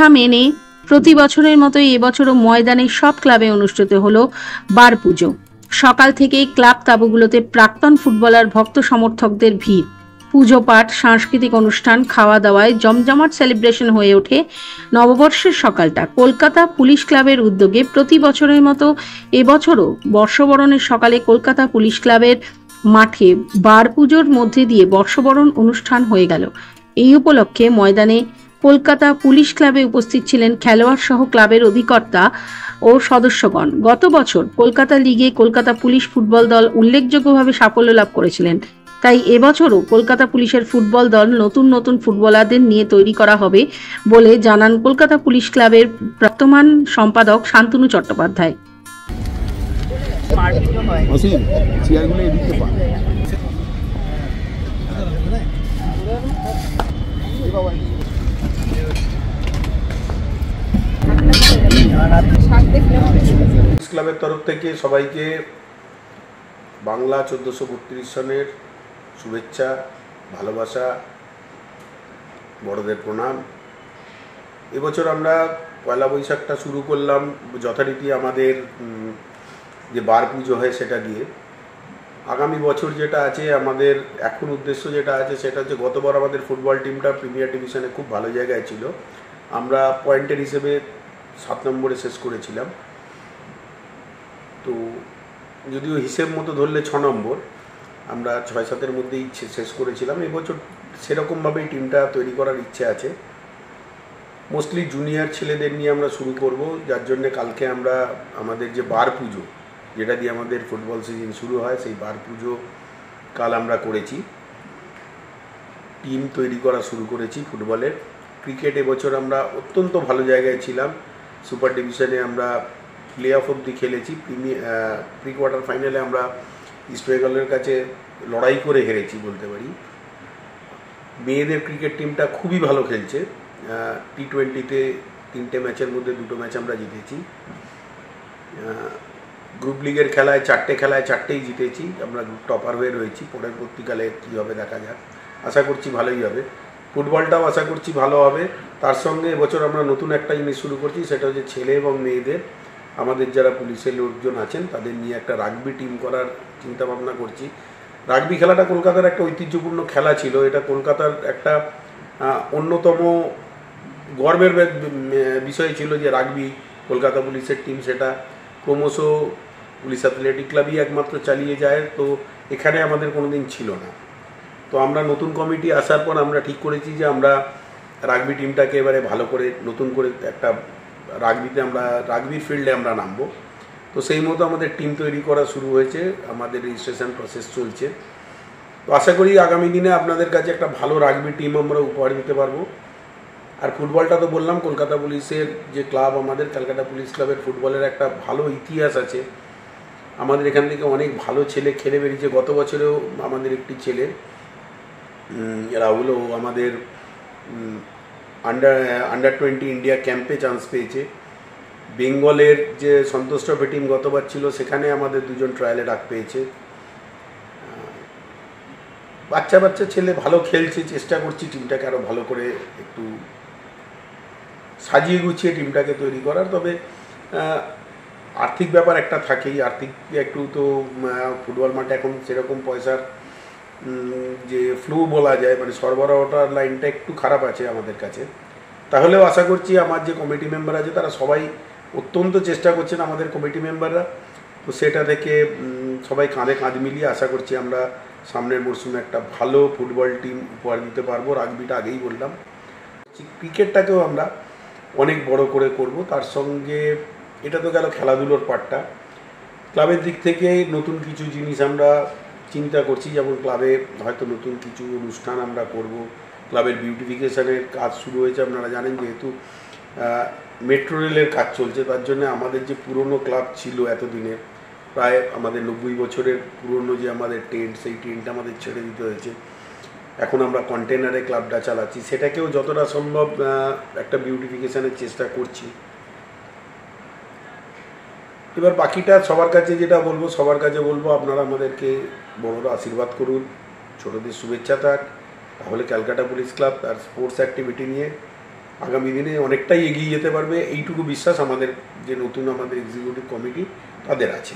প্রথা মেনে প্রতি বছরের মতোই এবছরও ময়দানে সব ক্লাবে অনুষ্ঠিত হলো বার পুজো। সকাল থেকেই ক্লাব তাঁবুগুলোতে প্রাক্তন ফুটবলার ভক্ত সমর্থকদের ভিড়। পুজো পাঠ, সাংস্কৃতিক অনুষ্ঠান, খাওয়া দাওয়ায় জমজমাট সেলিব্রেশন হয়ে ওঠে নববর্ষের সকালটা। কলকাতা পুলিশ ক্লাবের উদ্যোগে প্রতি বছরের মতো এবছরও বর্ষবরণের সকালে কলকাতা পুলিশ ক্লাবের মাঠে বার পুজোর মধ্যে দিয়ে বর্ষবরণ অনুষ্ঠান হয়ে গেল। এই উপলক্ষে ময়দানে কলকাতা পুলিশ ক্লাবে উপস্থিত ছিলেন খেলোয়াড় সহ ক্লাবের অধিকর্তা ও সদস্যগণ। গত বছর কলকাতা লিগে কলকাতা পুলিশ ফুটবল দল উল্লেখযোগ্যভাবে সাফল্য লাভ করেছিলেন, তাই এবছরও কলকাতা পুলিশের ফুটবল দল নতুন নতুন ফুটবলারদের নিয়ে তৈরি করা হবে বলে জানান কলকাতা পুলিশ ক্লাবের বর্তমান সম্পাদক শান্তনু চট্টোপাধ্যায়। ক্লাবের তরফ থেকে সবাইকে বাংলা 1432 সনের শুভেচ্ছা, ভালোবাসা, বড়দের প্রণাম। এবছর আমরা পয়লা বৈশাখটা শুরু করলাম যথারীতি আমাদের যে বার পুজো হয় সেটা দিয়ে। আগামী বছর যেটা আছে আমাদের এখন উদ্দেশ্য যেটা আছে সেটা হচ্ছে, গতবার আমাদের ফুটবল টিমটা প্রিমিয়ার ডিভিশনে খুব ভালো জায়গায় ছিল, আমরা পয়েন্টের হিসেবে 7 নম্বরে শেষ করেছিলাম। তো যদিও হিসেব মতো ধরলে 6 নম্বর, আমরা 6-7-এর মধ্যেই শেষ করেছিলাম। এবছর সেরকমভাবেই টিমটা তৈরি করার ইচ্ছে আছে। মোস্টলি জুনিয়র ছেলেদের নিয়ে আমরা শুরু করব, যার জন্যে কালকে আমরা আমাদের যে বার পুজো, যেটা দিয়ে আমাদের ফুটবল সিজন শুরু হয়, সেই বার পুজো কাল আমরা করেছি। টিম তৈরি করা শুরু করেছি ফুটবলের। ক্রিকেট এবছর আমরা অত্যন্ত ভালো জায়গায় ছিলাম। সুপার ডিভিশনে আমরা প্লে অফ অবধি খেলেছি। প্রি কোয়ার্টার ফাইনালে আমরা ইস্ট বেঙ্গলের কাছে লড়াই করে হেরেছি বলতে পারি। মেয়েদের ক্রিকেট টিমটা খুবই ভালো খেলছে। T20-তে 3টে ম্যাচের মধ্যে 2টো ম্যাচ আমরা জিতেছি। গ্রুপ লিগের খেলায় 4টে খেলায় 4টেই জিতেছি, আমরা গ্রুপ টপার হয়ে রয়েছি। পরের পরবর্তীকালে কী হবে দেখা যাক, আশা করছি ভালোই হবে। ফুটবলটাও আশা করছি ভালো হবে। তার সঙ্গে এবছর আমরা নতুন একটা জিনিস শুরু করছি, সেটা হচ্ছে ছেলে এবং মেয়েদের, আমাদের যারা পুলিশের লোকজন আছেন তাদের নিয়ে একটা রাগবি টিম করার চিন্তা ভাবনা করছি। রাগবি খেলাটা কলকাতার একটা ঐতিহ্যপূর্ণ খেলা ছিল। এটা কলকাতার একটা অন্যতম গর্বের বিষয় ছিল যে রাগবি কলকাতা পুলিশের টিম সেটা ক্রমশ পুলিশ অ্যাথলেটিক ক্লাবই একমাত্র চালিয়ে যায়। তো এখানে আমাদের কোনো দিন ছিল না। তো আমরা নতুন কমিটি আসার পর আমরা ঠিক করেছি যে আমরা রাগবি টিমটাকে এবারে ভালো করে নতুন করে একটা রাগবির ফিল্ডে আমরা নামবো। তো সেই মতো আমাদের টিম তৈরি করা শুরু হয়েছে, আমাদের রেজিস্ট্রেশন প্রসেস চলছে। তো আশা করি আগামী দিনে আপনাদের কাছে একটা ভালো রাগবি টিম আমরা উপহার দিতে পারবো। আর ফুটবলটা তো বললাম, কলকাতা পুলিশের যে ক্লাব, আমাদের ক্যালকাটা পুলিশ ক্লাবের ফুটবলের একটা ভালো ইতিহাস আছে। আমাদের এখান থেকে অনেক ভালো ছেলে খেলে বেরিয়েছে। গত বছরেও আমাদের একটি ছেলে রাহুল, ও আমাদের আন্ডার 20 ইন্ডিয়া ক্যাম্পে চান্স পেয়েছে। বেঙ্গলের যে সন্তোষ ট্রফি টিম গতবার ছিল, সেখানে আমাদের 2জন ট্রায়ালে ডাক পেয়েছে। বাচ্চা ছেলে ভালো খেলছে। চেষ্টা করছি টিমটাকে আরও ভালো করে একটু সাজিয়ে গুছিয়ে টিমটাকে তৈরি করার। তবে আর্থিক ব্যাপার একটা থাকেই, আর্থিক একটু তো ফুটবল মাঠে এখন সেরকম পয়সার যে ফ্লো বলা যায়, মানে সরবরাহটার লাইনটা একটু খারাপ আছে আমাদের কাছে। তাহলেও আশা করছি আমার যে কমিটি মেম্বার আছে তারা সবাই অত্যন্ত চেষ্টা করছেন, আমাদের কমিটি মেম্বাররা। তো সেটা থেকে সবাই কাঁধে কাঁধ মিলিয়ে আশা করছি আমরা সামনের মরশুমে একটা ভালো ফুটবল টিম উপহার দিতে পারবো। রাগবিটা আগেই বললাম। ক্রিকেটটাকেও আমরা অনেক বড় করে করব। তার সঙ্গে এটা তো গেল খেলাধুলোর পার্টটা। ক্লাবের দিক থেকে নতুন কিছু জিনিস আমরা চিন্তা করছি, যেমন ক্লাবে হয়তো নতুন কিছু অনুষ্ঠান আমরা করব। ক্লাবের বিউটিফিকেশানের কাজ শুরু হয়েছে, আপনারা জানেন। যেহেতু মেট্রো রেলের কাজ চলছে, তার জন্য আমাদের যে পুরনো ক্লাব ছিল এতদিনের, প্রায় আমাদের 90 বছরের পুরনো যে আমাদের টেন্ট, সেই টেন্টটা আমাদের ছেড়ে দিতে হয়েছে। এখন আমরা কন্টেনারে ক্লাবটা চালাচ্ছি, সেটাকেও যতটা সম্ভব একটা বিউটিফিকেশানের চেষ্টা করছি। এবার বাকিটা সবার কাছে যেটা বলবো, আপনারা আমাদেরকে বড়রা আশীর্বাদ করুন, ছোটদের শুভেচ্ছা থাক। তাহলে ক্যালকাটা পুলিশ ক্লাব তার স্পোর্টস অ্যাক্টিভিটি নিয়ে আগামী দিনে অনেকটাই এগিয়ে যেতে পারবে, এইটুকু বিশ্বাস আমাদের যে নতুন আমাদের এক্সিকিউটিভ কমিটি তাদের আছে।